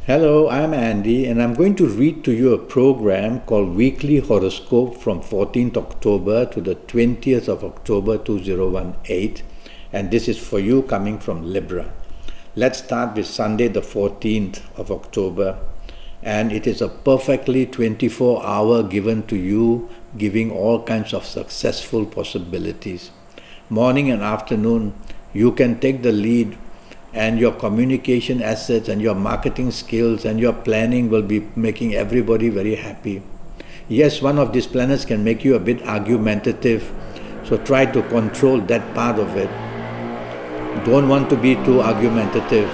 Hello, I'm Andy, and I'm going to read to you a program called Weekly Horoscope from 14th October to the 20th of October 2018, and this is for you coming from Libra. Let's start with Sunday the 14th of October, and it is a perfectly 24-hour given to you, giving all kinds of successful possibilities. Morning and afternoon, you can take the lead, and your communication assets and your marketing skills and your planning will be making everybody very happy. Yes, one of these planets can make you a bit argumentative, so try to control that part of it. Don't want to be too argumentative.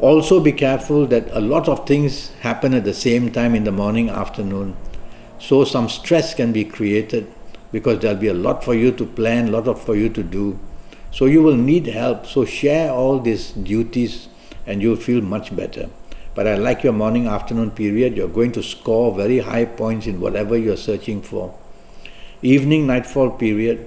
Also be careful that a lot of things happen at the same time in the morning, afternoon. So some stress can be created because there'll be a lot for you to plan, a lot for you to do. So you will need help, so share all these duties and you'll feel much better. But I like your morning afternoon period. You're going to score very high points in whatever you're searching for. Evening nightfall period,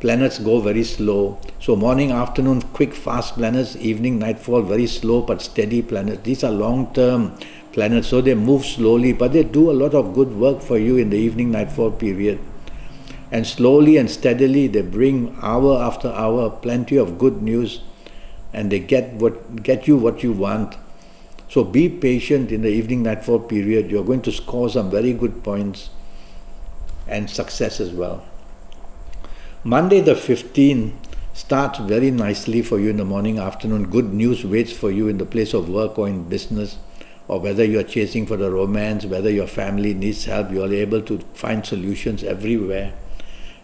planets go very slow. So morning afternoon quick fast planets, evening nightfall very slow but steady planets. These are long-term planets, so they move slowly, but they do a lot of good work for you in the evening nightfall period. And slowly and steadily they bring hour after hour plenty of good news, and they get you what you want. So be patient in the evening nightfall period. You're going to score some very good points and success as well. Monday the 15th starts very nicely for you in the morning afternoon. Good news waits for you in the place of work or in business, or whether you're chasing for the romance, whether your family needs help, you're able to find solutions everywhere.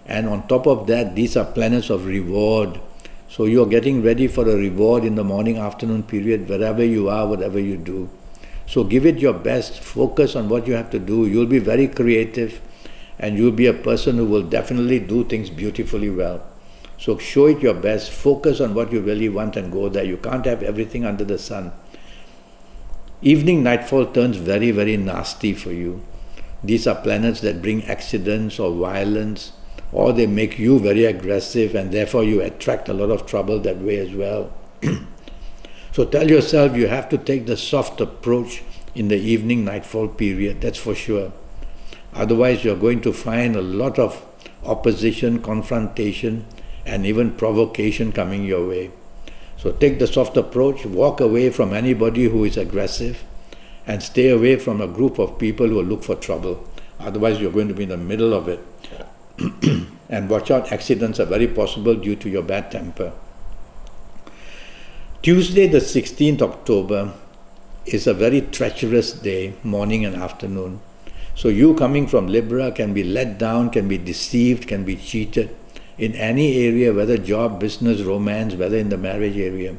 And on top of that, these are planets of reward. So you're getting ready for a reward in the morning afternoon period, wherever you are, whatever you do. So give it your best, focus on what you have to do. You'll be very creative and you'll be a person who will definitely do things beautifully well. So show it your best, focus on what you really want and go there. You can't have everything under the sun. Evening nightfall turns very, very nasty for you. These are planets that bring accidents or violence, or they make you very aggressive and therefore you attract a lot of trouble that way as well. So tell yourself you have to take the soft approach in the evening nightfall period, that's for sure. Otherwise you're going to find a lot of opposition, confrontation and even provocation coming your way. So take the soft approach, walk away from anybody who is aggressive and stay away from a group of people who will look for trouble. Otherwise you're going to be in the middle of it. And watch out, accidents are very possible due to your bad temper. Tuesday the 16th October is a very treacherous day, morning and afternoon. So you coming from Libra can be let down, can be deceived, can be cheated in any area, whether job, business, romance, whether in the marriage area.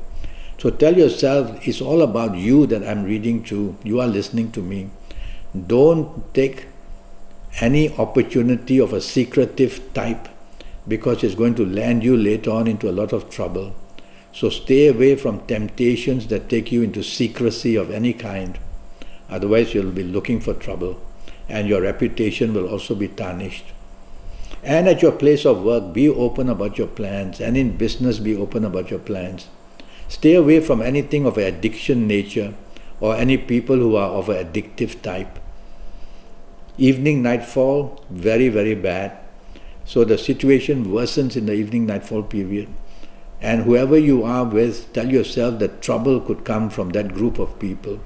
So tell yourself, it's all about you that I'm reading to. You are listening to me. Don't take any opportunity of a secretive type, because it's going to land you later on into a lot of trouble. So stay away from temptations that take you into secrecy of any kind. Otherwise you'll be looking for trouble and your reputation will also be tarnished. And at your place of work, be open about your plans, and in business be open about your plans. Stay away from anything of an addiction nature or any people who are of an addictive type. Evening nightfall, very, very bad. So the situation worsens in the evening nightfall period. And whoever you are with, tell yourself that trouble could come from that group of people.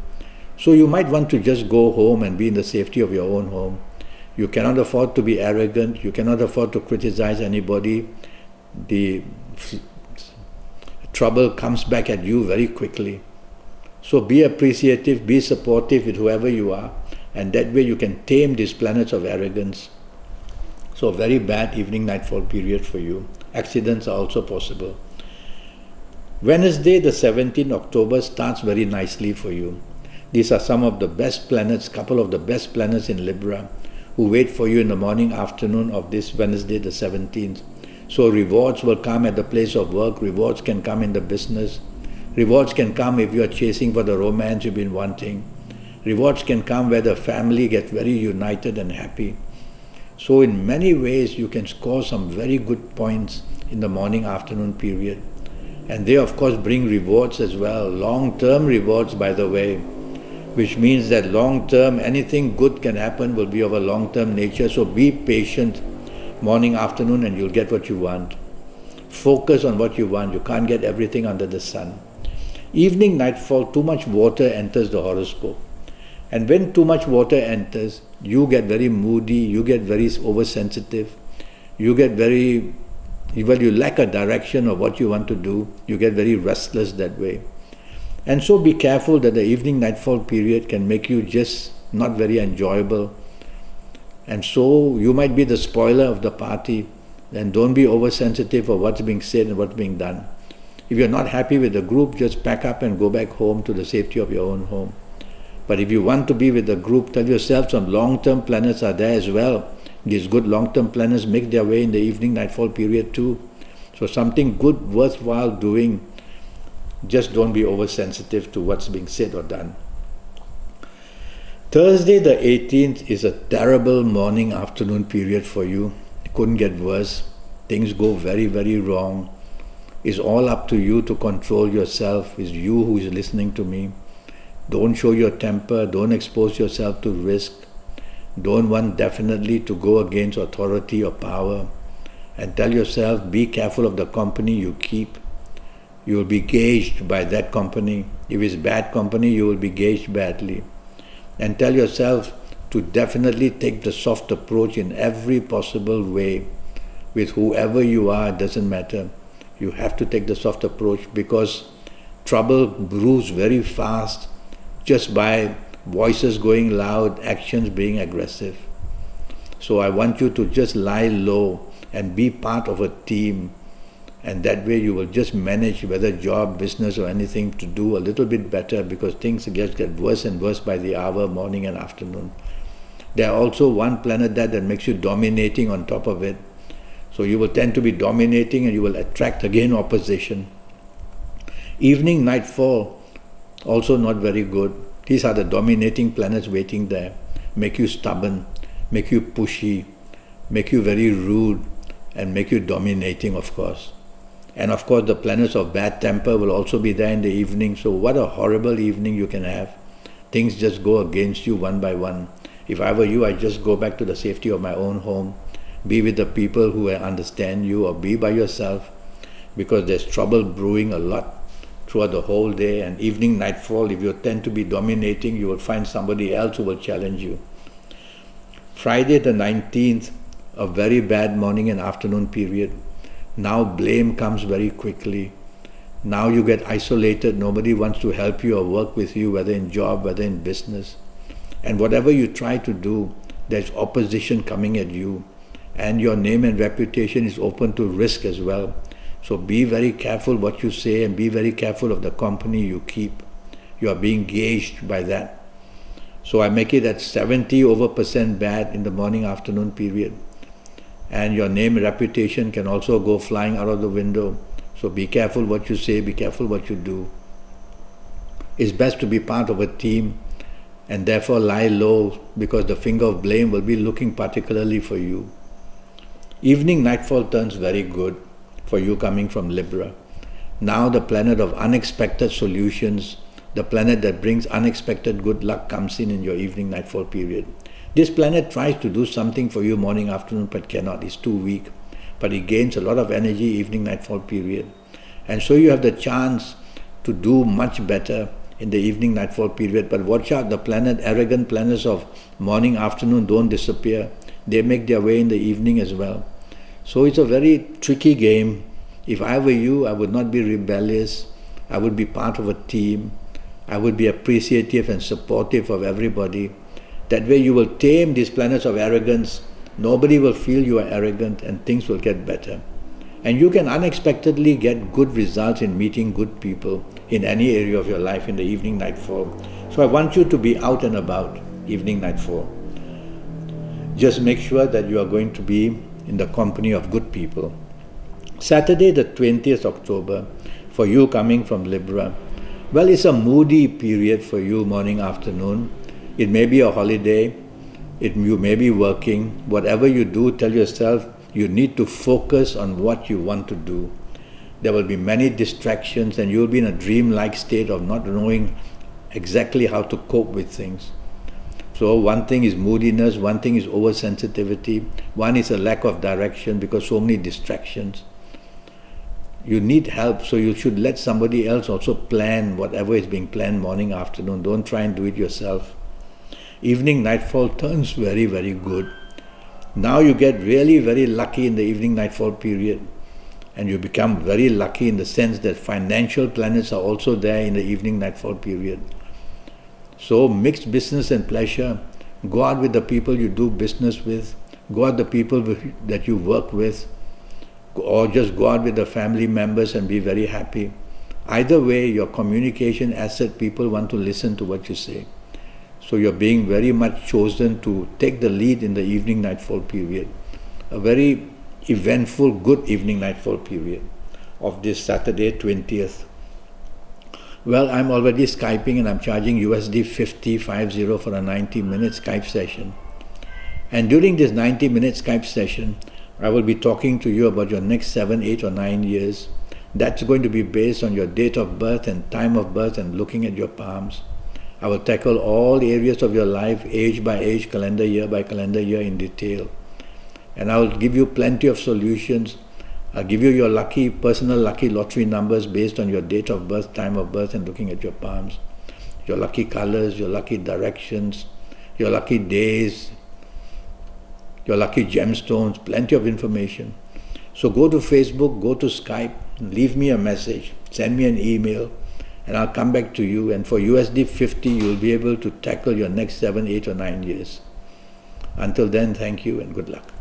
So you might want to just go home and be in the safety of your own home. You cannot afford to be arrogant. You cannot afford to criticize anybody. The trouble comes back at you very quickly. So be appreciative, be supportive with whoever you are. And that way you can tame these planets of arrogance. So very bad evening nightfall period for you. Accidents are also possible. Wednesday the 17th October starts very nicely for you. These are some of the best planets, couple of the best planets in Libra, who wait for you in the morning, afternoon of this Wednesday the 17th. So rewards will come at the place of work, rewards can come in the business, rewards can come if you are chasing for the romance you've been wanting. Rewards can come where the family gets very united and happy. So in many ways you can score some very good points in the morning afternoon period. And they of course bring rewards as well, long-term rewards by the way, which means that long-term, anything good can happen will be of a long-term nature. So be patient morning, afternoon, and you'll get what you want. Focus on what you want. You can't get everything under the sun. Evening, nightfall, too much water enters the horoscope. And when too much water enters, you get very moody, you get very oversensitive, you get very, well, you lack a direction of what you want to do, you get very restless that way. And so be careful that the evening nightfall period can make you just not very enjoyable. And so you might be the spoiler of the party. Then don't be oversensitive of what's being said and what's being done. If you're not happy with the group, just pack up and go back home to the safety of your own home. But if you want to be with the group, tell yourself some long-term planets are there as well. These good long-term planets make their way in the evening nightfall period too. So something good, worthwhile doing. Just don't be oversensitive to what's being said or done. Thursday the 18th is a terrible morning afternoon period for you. It couldn't get worse. Things go very, very wrong. It's all up to you to control yourself. It's you who is listening to me. Don't show your temper. Don't expose yourself to risk. Don't want definitely to go against authority or power. And tell yourself, be careful of the company you keep. You will be gauged by that company. If it's bad company, you will be gauged badly. And tell yourself to definitely take the soft approach in every possible way. With whoever you are, it doesn't matter. You have to take the soft approach because trouble brews very fast just by voices going loud, actions being aggressive. So I want you to just lie low and be part of a team. And that way you will just manage whether job, business or anything to do a little bit better because things get worse and worse by the hour, morning and afternoon. There are also one planet that makes you dominating on top of it. So you will tend to be dominating and you will attract again opposition. Evening, nightfall, also not very good. These are the dominating planets waiting there. Make you stubborn, make you pushy, make you very rude and make you dominating of course. And of course the planets of bad temper will also be there in the evening. So what a horrible evening you can have. Things just go against you one by one. If I were you, I'd just go back to the safety of my own home. Be with the people who understand you or be by yourself because there's trouble brewing a lot throughout the whole day. And evening, nightfall, if you tend to be dominating, you will find somebody else who will challenge you. Friday the 19th, a very bad morning and afternoon period. Now blame comes very quickly. Now you get isolated. Nobody wants to help you or work with you, whether in job, whether in business. And whatever you try to do, there's opposition coming at you. And your name and reputation is open to risk as well. So be very careful what you say and be very careful of the company you keep. You are being gauged by that. So I make it at 70% bad in the morning afternoon period. And your name and reputation can also go flying out of the window. So be careful what you say, be careful what you do. It's best to be part of a team and therefore lie low because the finger of blame will be looking particularly for you. Evening, nightfall turns very good for you coming from Libra. Now the planet of unexpected solutions, the planet that brings unexpected good luck comes in your evening, nightfall period. This planet tries to do something for you morning, afternoon, but cannot. It's too weak. But it gains a lot of energy evening, nightfall period. And so you have the chance to do much better in the evening, nightfall period. But watch out, the arrogant planets of morning, afternoon don't disappear. They make their way in the evening as well. So it's a very tricky game. If I were you, I would not be rebellious. I would be part of a team. I would be appreciative and supportive of everybody. That way you will tame these planets of arrogance. Nobody will feel you are arrogant and things will get better. And you can unexpectedly get good results in meeting good people in any area of your life in the evening, nightfall. So I want you to be out and about, evening, nightfall. Just make sure that you are going to be in the company of good people. Saturday the 20th October, for you coming from Libra, well, it's a moody period for you morning, afternoon. It may be a holiday, you may be working. Whatever you do, tell yourself you need to focus on what you want to do. There will be many distractions and you'll be in a dream-like state of not knowing exactly how to cope with things. So one thing is moodiness, one thing is oversensitivity, one is a lack of direction because so many distractions. You need help, so you should let somebody else also plan whatever is being planned morning, afternoon. Don't try and do it yourself. Evening nightfall turns very, very good. Now you get really very lucky in the evening nightfall period. And you become very lucky in the sense that financial planets are also there in the evening nightfall period. So mix business and pleasure. Go out with the people you do business with. Go out with the people that you work with. Or just go out with the family members and be very happy. Either way, your communication asset, people want to listen to what you say. So you're being very much chosen to take the lead in the evening nightfall period. A very eventful, good evening nightfall period of this Saturday 20th. Well, I'm already Skyping and I'm charging USD 50 for a 90-minute Skype session. And during this 90-minute Skype session, I will be talking to you about your next 7, 8 or 9 years. That's going to be based on your date of birth and time of birth and looking at your palms. I will tackle all areas of your life, age by age, calendar year by calendar year in detail. And I will give you plenty of solutions. I'll give you your personal lucky lottery numbers based on your date of birth, time of birth and looking at your palms. Your lucky colors, your lucky directions, your lucky days, your lucky gemstones, plenty of information. So go to Facebook, go to Skype, leave me a message, send me an email, and I'll come back to you. And for USD 50, you'll be able to tackle your next 7, 8 or 9 years. Until then, thank you and good luck.